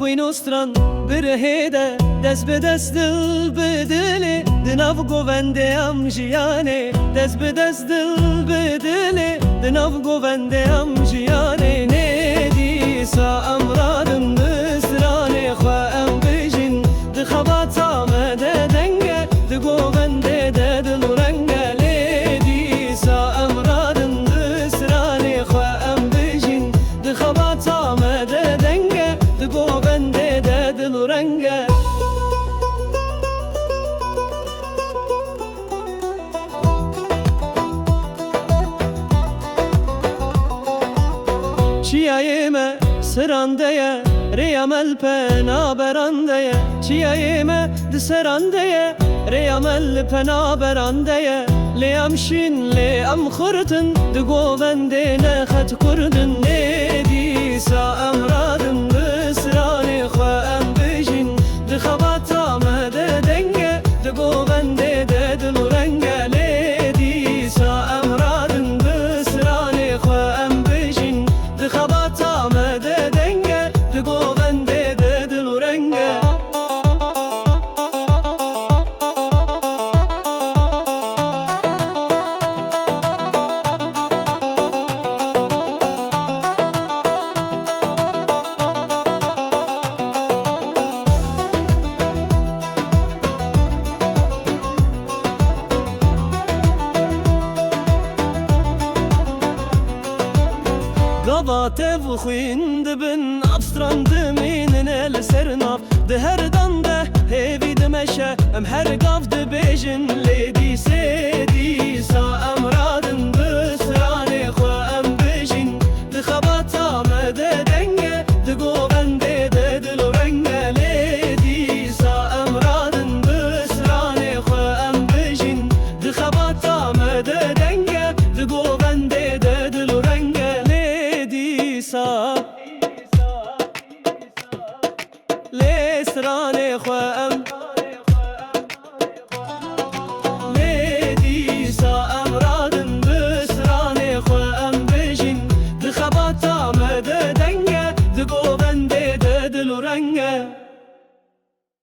وینوستران برهیده دست به دست دل به دل دناو گوونده ام جیانه دست به دست دل به دل دناو گوونده ام جیانه ندی سا امرادم بسرانه خواهم بجین دخبات آمده دنگه دگوونده دل رنگه لیدی سا امرادم بسرانه خواهم بجین دخبات آمده دنگه دگوونده دل رنگه چیایمه سرانده ریامل پنا برانده چیایمه دسرانده ریامل پنا برانده لیم شین لیم خورتن دگوونده نخت کردن ندی سا امرادم بسرانه خواهم بجین دخبات آمده دنگه دگوونده دل رنگه لیدی سا امرادم بسرانه خواهم بجین دخبات آمده دنگه دگوونده دل رنگه Gavate bu xuynd bin abstrand minine l'sernaf de her dande hevi de meşe em her gav de bejin ledi